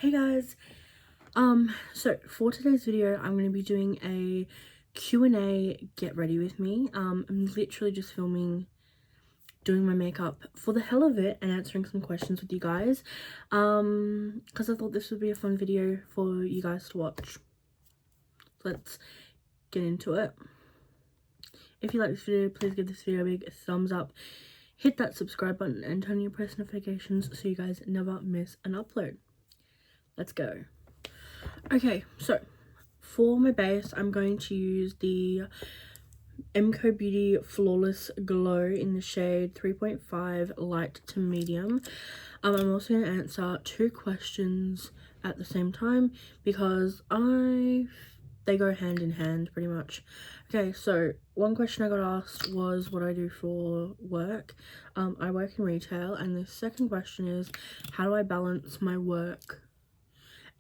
Hey guys, so for today's video I'm going to be doing a Q&A get ready with me. I'm literally just filming doing my makeup for the hell of it and answering some questions with you guys, because I thought this would be a fun video for you guys to watch. Let's get into it. If you like this video, please give this video a big thumbs up, hit that subscribe button and turn on your post notifications so you guys never miss an upload. Let's go. Okay, so for my base I'm going to use the MCO Beauty Flawless Glow in the shade 3.5 light to medium. I'm also going to answer two questions at the same time because they go hand in hand pretty much. Okay, so one question I got asked was what I do for work. I work in retail, and the second question is how do I balance my work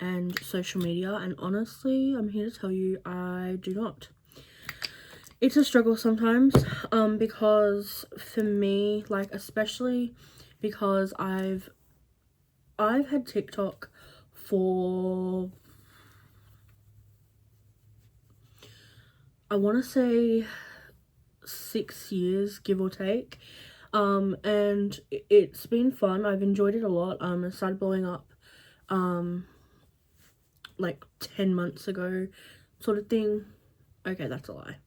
and social media, and honestly I'm here to tell you I do not. It's a struggle sometimes, because for me, like, especially because I've had TikTok for, I want to say 6 years, give or take, and it's been fun. I've enjoyed it a lot. I started blowing up like 10 months ago sort of thing. Okay, that's a lie,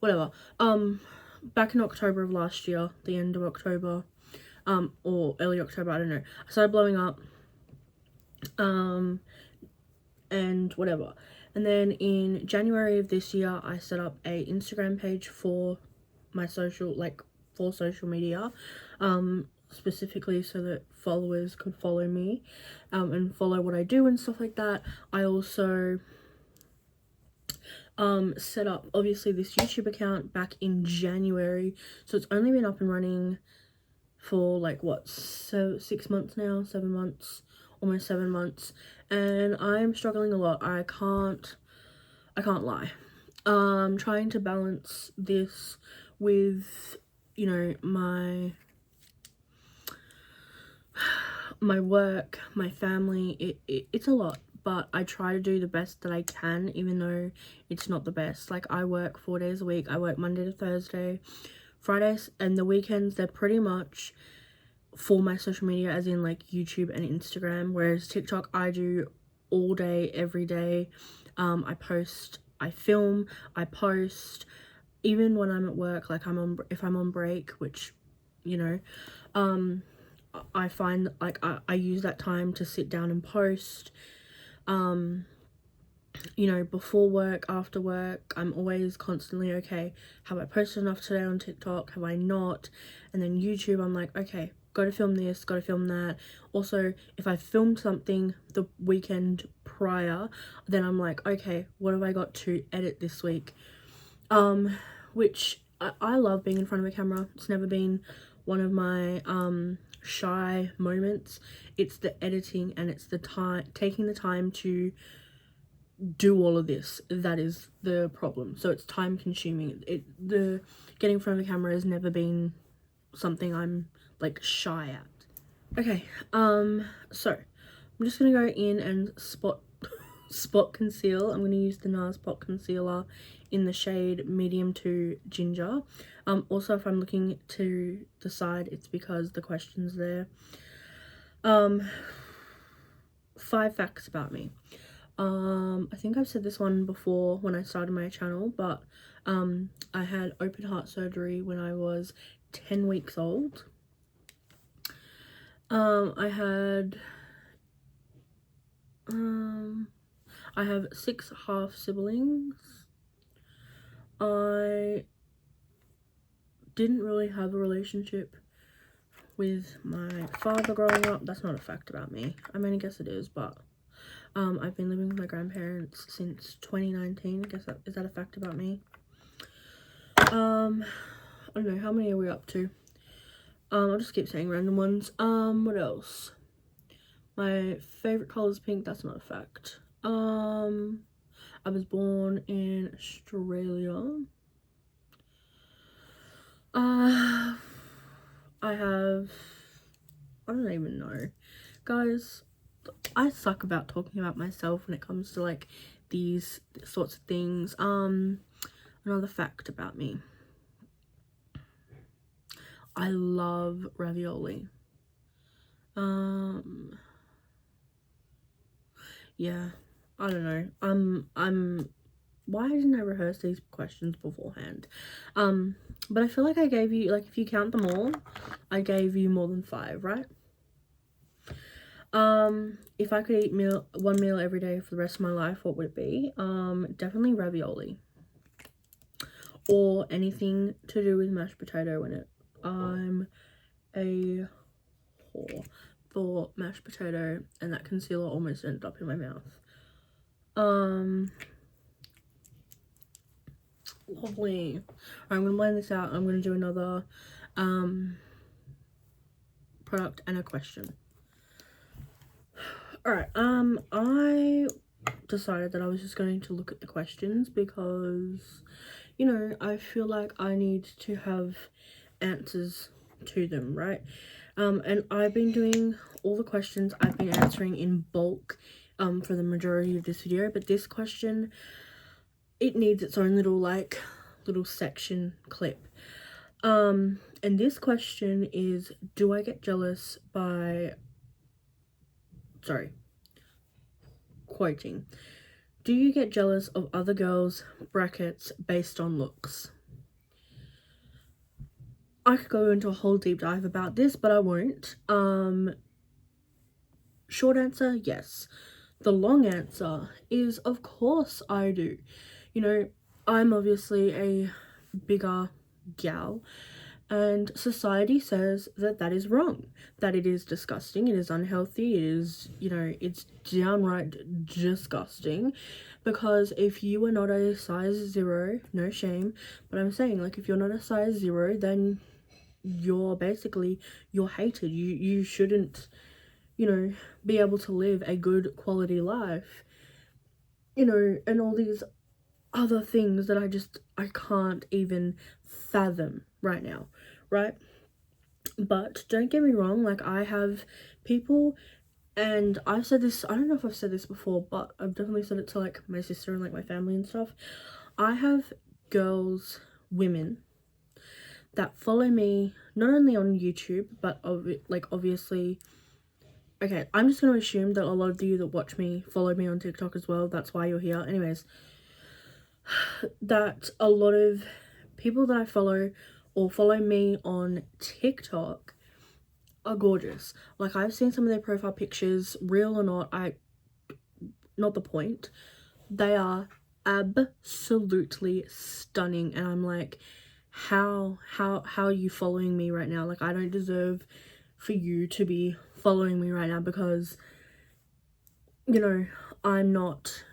whatever. Back in October of last year, the end of October, or early October, I don't know, I started blowing up, and whatever. And then in January of this year I set up a Instagram page for my social, like for social media, specifically so that followers could follow me, and follow what I do and stuff like that. I also set up obviously this YouTube account back in January, so it's only been up and running for like what, so 6 months now, 7 months, almost 7 months, and I'm struggling a lot. I can't lie. Trying to balance this with, you know, my work, my family. It's a lot, but I try to do the best that I can, even though it's not the best. Like, I work 4 days a week. I work Monday to Thursday, Fridays, and the weekends they're pretty much for my social media, as in like YouTube and Instagram, whereas TikTok I do all day, every day. I post, I film, I post, even when I'm at work. Like, if I'm on break, which, you know, I find like I use that time to sit down and post. You know, before work, after work, I'm always constantly, okay, have I posted enough today on TikTok, have I not? And then YouTube, I'm like, okay, gotta film this, gotta film that. Also, if I filmed something the weekend prior, then I'm like, okay, what have I got to edit this week? Which I love being in front of a camera. It's never been one of my shy moments. It's the editing, and it's the time, taking the time to do all of this, that is the problem. So it's time consuming. The getting in front of the camera has never been something I'm like shy at. Okay, so I'm just gonna go in and spot conceal. I'm gonna use the NARS Spot Concealer in the shade medium to ginger. Also, if I'm looking to the side, it's because the question's there. 5 facts about me. I think I've said this one before when I started my channel, but I had open heart surgery when I was 10 weeks old. I have 6 half siblings. I didn't really have a relationship with my father growing up. That's not a fact about me. I mean, I guess it is, but I've been living with my grandparents since 2019. I guess is that a fact about me? I don't know, how many are we up to? I'll just keep saying random ones. What else? My favorite color is pink. That's not a fact. I was born in Australia. I don't even know, guys. I suck about talking about myself when it comes to like these sorts of things. Another fact about me, I love ravioli. Yeah, I don't know. Why didn't I rehearse these questions beforehand? But I feel like I gave you, like, if you count them all, I gave you more than 5, right? If I could eat one meal every day for the rest of my life, what would it be? Definitely ravioli. Or anything to do with mashed potato in it. I'm a whore for mashed potato, and that concealer almost ended up in my mouth. Lovely. I'm gonna blend this out. I'm gonna do another product and a question. Alright, I decided that I was just going to look at the questions because, you know, I feel like I need to have answers to them, right? And I've been doing all the questions I've been answering in bulk for the majority of this video, but this question, it needs its own little section clip. And this question is, do I get jealous by, quoting, do you get jealous of other girls, brackets, based on looks? I could go into a whole deep dive about this, but I won't. Short answer, yes. The long answer is, of course I do. You know, I'm obviously a bigger gal, and society says that that is wrong, that it is disgusting, it is unhealthy, it is, you know, it's downright disgusting. Because if you are not a size 0, no shame, but I'm saying, like, if you're not a size 0, then you're hated. You shouldn't, you know, be able to live a good quality life, you know, and all these other things that I can't even fathom right now, right? But don't get me wrong, like, I have people, and I've said this, I don't know if I've said this before, but I've definitely said it to like my sister and like my family and stuff. I have girls, women that follow me not only on YouTube, but obviously, okay, I'm just going to assume that a lot of you that watch me follow me on TikTok as well. That's why you're here. Anyways, that a lot of people that I follow or follow me on TikTok are gorgeous. Like, I've seen some of their profile pictures, real or not, not the point. They are absolutely stunning, and I'm like, how are you following me right now? Like, I don't deserve for you to be following me right now, because, you know, I'm not,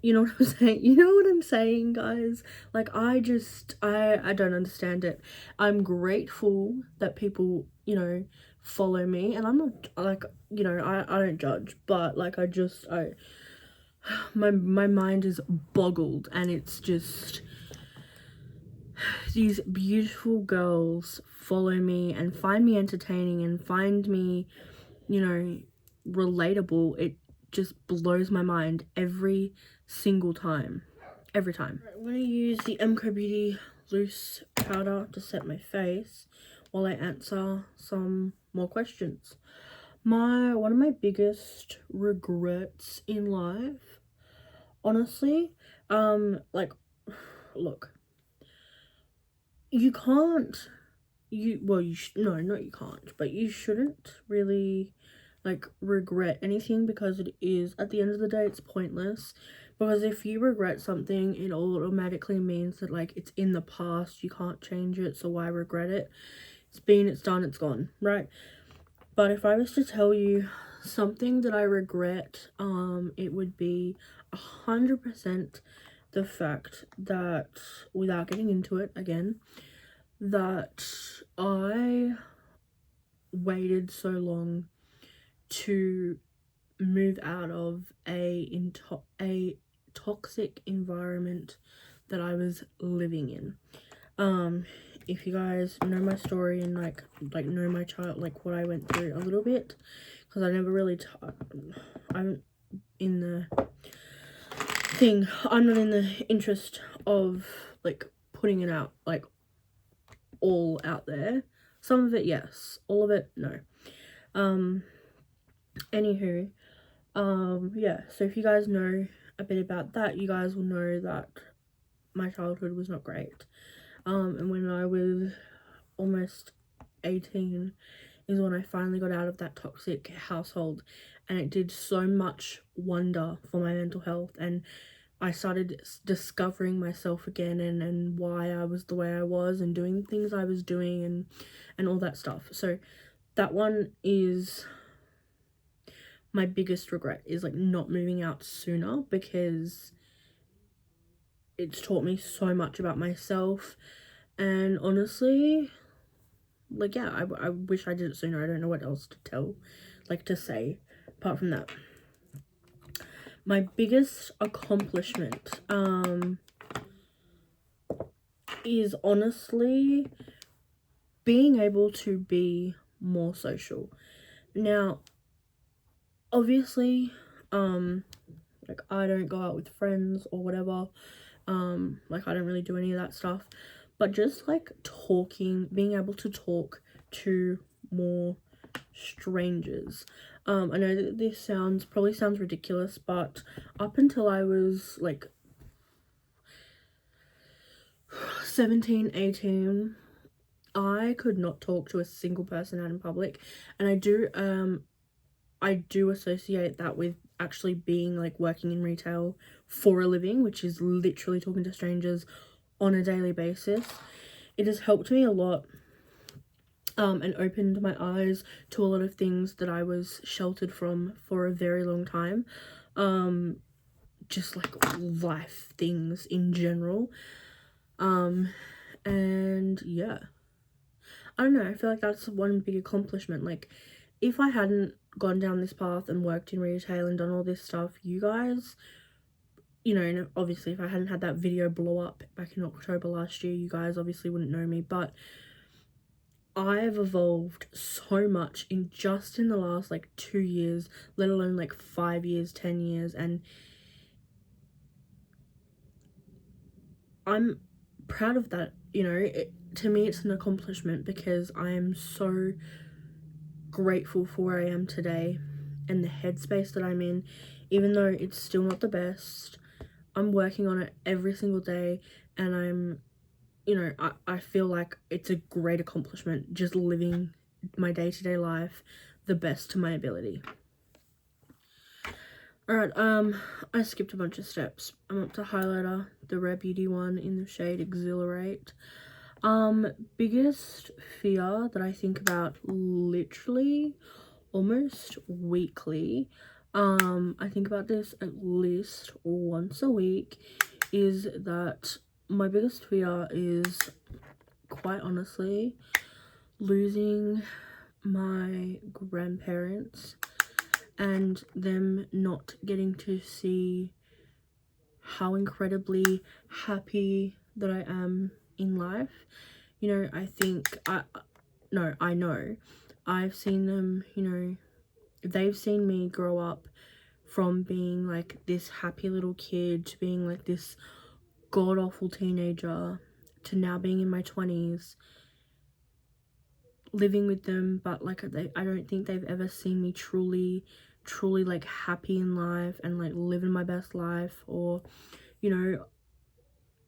you know what I'm saying? You know what I'm saying, guys? Like, I don't understand it. I'm grateful that people, you know, follow me, and I'm not, like, you know, I don't judge, but, like, my mind is boggled, and it's just, these beautiful girls follow me and find me entertaining and find me, you know, relatable. It just blows my mind every single time. Every time. I'm going to use the MCO Beauty loose powder to set my face while I answer some more questions. One of my biggest regrets in life, honestly, like, look, you can't, no, not you can't, but you shouldn't really, like, regret anything, because it is, at the end of the day, it's pointless. Because if you regret something, it automatically means that, like, it's in the past, you can't change it, so why regret it? It's done, it's gone, right? But if I was to tell you something that I regret, it would be 100% the fact that, without getting into it again, that I waited so long to move out of a toxic environment that I was living in. if you guys know my story and like know my child, like what I went through a little bit, because I never really I'm in the thing, I'm not in the interest of like putting it out, like all out there. Some of it yes, all of it no. Anywho, yeah, so if you guys know a bit about that, you guys will know that my childhood was not great. And when I was almost 18 is when I finally got out of that toxic household, and it did so much wonder for my mental health, and I started discovering myself again, and why I was the way I was and doing things I was doing and all that stuff. So that one is my biggest regret, is like not moving out sooner, because it's taught me so much about myself. And honestly, like, yeah, I wish I did it sooner. I don't know what else to say apart from that. My biggest accomplishment is honestly being able to be more social. Now, obviously, like, I don't go out with friends or whatever, like, I don't really do any of that stuff, but just like talking, being able to talk to more strangers. I know that this probably sounds ridiculous, but up until I was like 17, 18, I could not talk to a single person out in public. And I do associate that with actually being like working in retail for a living, which is literally talking to strangers on a daily basis. It has helped me a lot, and opened my eyes to a lot of things that I was sheltered from for a very long time. Just like life things in general. And yeah, I don't know, I feel like that's one big accomplishment. Like, if I hadn't gone down this path and worked in retail and done all this stuff, you guys, you know, and obviously if I hadn't had that video blow up back in October last year, you guys obviously wouldn't know me, but I've evolved so much in the last like 2 years, let alone like 5 years, 10 years, and I'm proud of that. You know, to me it's an accomplishment, because I am so grateful for where I am today and the headspace that I'm in. Even though it's still not the best, I'm working on it every single day, and I'm, you know, I feel like it's a great accomplishment just living my day-to-day life the best to my ability. Alright, I skipped a bunch of steps. I'm up to highlighter, the Rare Beauty one in the shade Exhilarate. Biggest fear that I think about literally almost weekly, I think about this at least once a week, is that my biggest fear is, quite honestly, losing my grandparents and them not getting to see how incredibly happy that I am in life. You know, I know I've seen them, you know, they've seen me grow up from being like this happy little kid to being like this god-awful teenager to now being in my 20s, living with them, but like I don't think they've ever seen me truly like happy in life and like living my best life. Or, you know,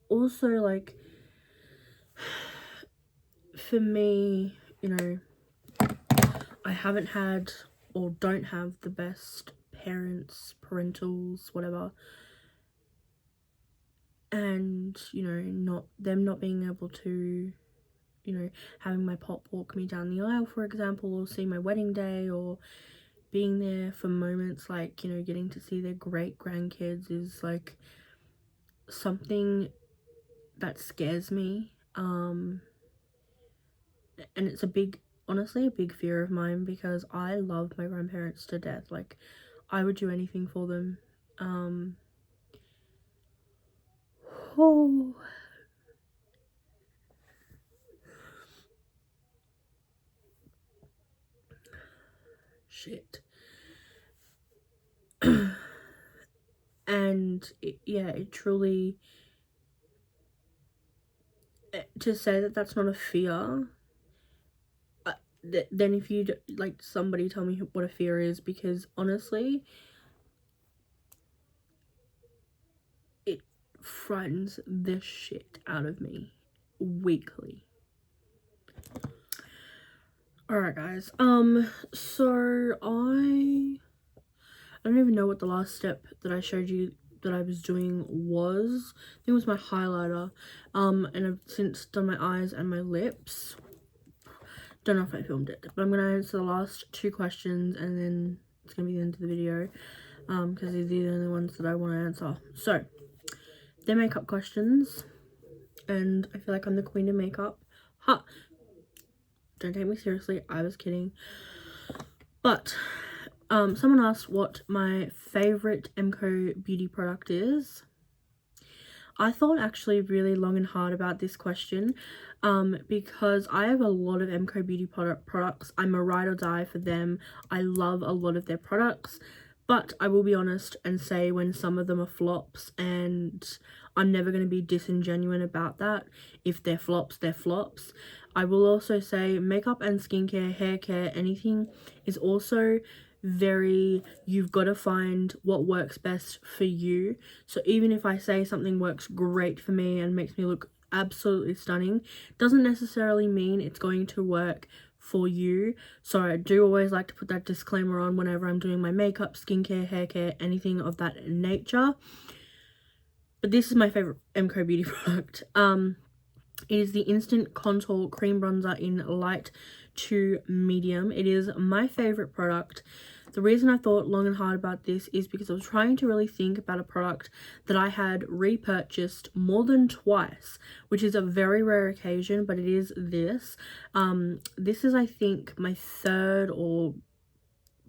also like for me, you know, I haven't had or don't have the best parentals, whatever, and, you know, not being able to, you know, having my pop walk me down the aisle, for example, or see my wedding day, or being there for moments like, you know, getting to see their great grandkids is like something that scares me. And it's honestly a big fear of mine, because I love my grandparents to death. Like, I would do anything for them. Oh, shit. And it truly, to say that that's not a fear, then if you like, somebody tell me what a fear is, because honestly it frightens the shit out of me weekly. Alright guys, so I don't even know what the last step that I showed you that I was doing was. I think it was my highlighter, and I've since done my eyes and my lips. Don't know if I filmed it, but I'm gonna answer the last 2 questions and then it's gonna be the end of the video, because these are the only ones that I want to answer. So they're makeup questions, and I feel like I'm the queen of makeup. Ha! Don't take me seriously, I was kidding. But someone asked what my favorite MCO beauty product is. I thought actually really long and hard about this question, because I have a lot of MCO beauty products. I'm a ride or die for them. I love a lot of their products, but I will be honest and say when some of them are flops, and I'm never going to be disingenuous about that. If they're flops, they're flops. I will also say makeup and skincare, hair care, anything is also very, you've got to find what works best for you. So even if I say something works great for me and makes me look absolutely stunning, doesn't necessarily mean it's going to work for you. So I do always like to put that disclaimer on whenever I'm doing my makeup, skincare, hair care, anything of that nature. But this is my favorite MCO beauty product. It is the Instant Contour Cream Bronzer in light to medium. It is my favorite product. The reason I thought long and hard about this is because I was trying to really think about a product that I had repurchased more than twice, which is a very rare occasion, but it is this. This is, I think, my 3rd or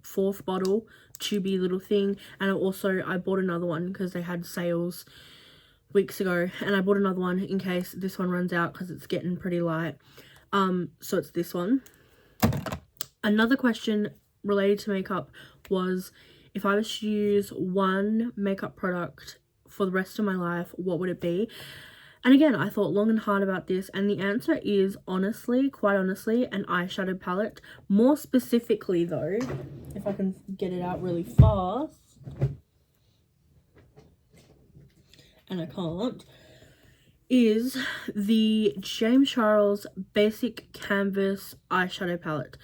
4th bottle, tubey little thing, and I bought another one because they had sales weeks ago, and I bought another one in case this one runs out because it's getting pretty light. So it's this one. Another question related to makeup was, if I was to use one makeup product for the rest of my life, what would it be? And again, I thought long and hard about this, and the answer is honestly, quite honestly, an eyeshadow palette. More specifically though, if I can get it out really fast, and I can't, is the James Charles Basic Canvas eyeshadow palette.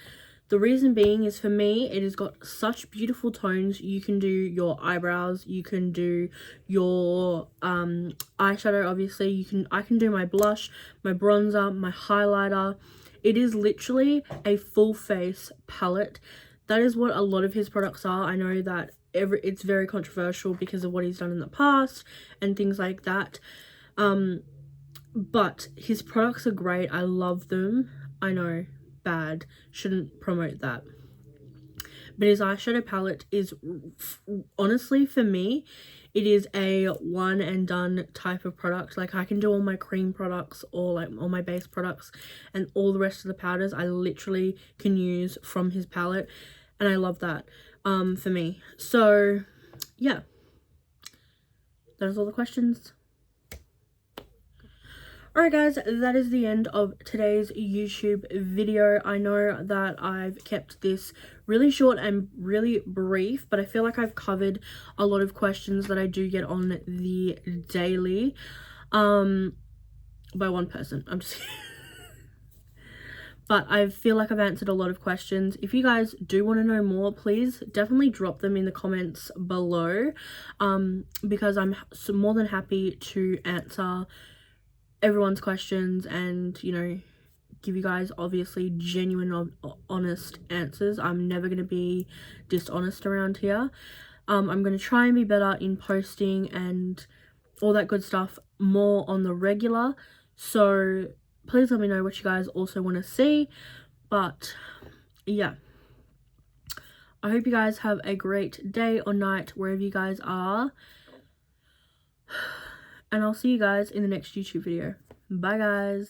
The reason being is, for me, it has got such beautiful tones. You can do your eyebrows, you can do your eyeshadow, obviously. I can do my blush, my bronzer, my highlighter. It is literally a full face palette. That is what a lot of his products are. I know that it's very controversial because of what he's done in the past and things like that. But his products are great. I love them. I know, bad, shouldn't promote that. But his eyeshadow palette is, honestly, for me, it is a one and done type of product. Like, I can do all my cream products or like all my base products, and all the rest of the powders I literally can use from his palette, and I love that for me. So yeah, that is all the questions. Alright guys, that is the end of today's YouTube video. I know that I've kept this really short and really brief, but I feel like I've covered a lot of questions that I do get on the daily by one person. I'm just but I feel like I've answered a lot of questions. If you guys do want to know more, please definitely drop them in the comments below, because I'm more than happy to answer everyone's questions and, you know, give you guys obviously genuine, honest answers. I'm never going to be dishonest around here. I'm going to try and be better in posting and all that good stuff more on the regular. So please let me know what you guys also want to see. But yeah, I hope you guys have a great day or night wherever you guys are. And I'll see you guys in the next YouTube video. Bye guys.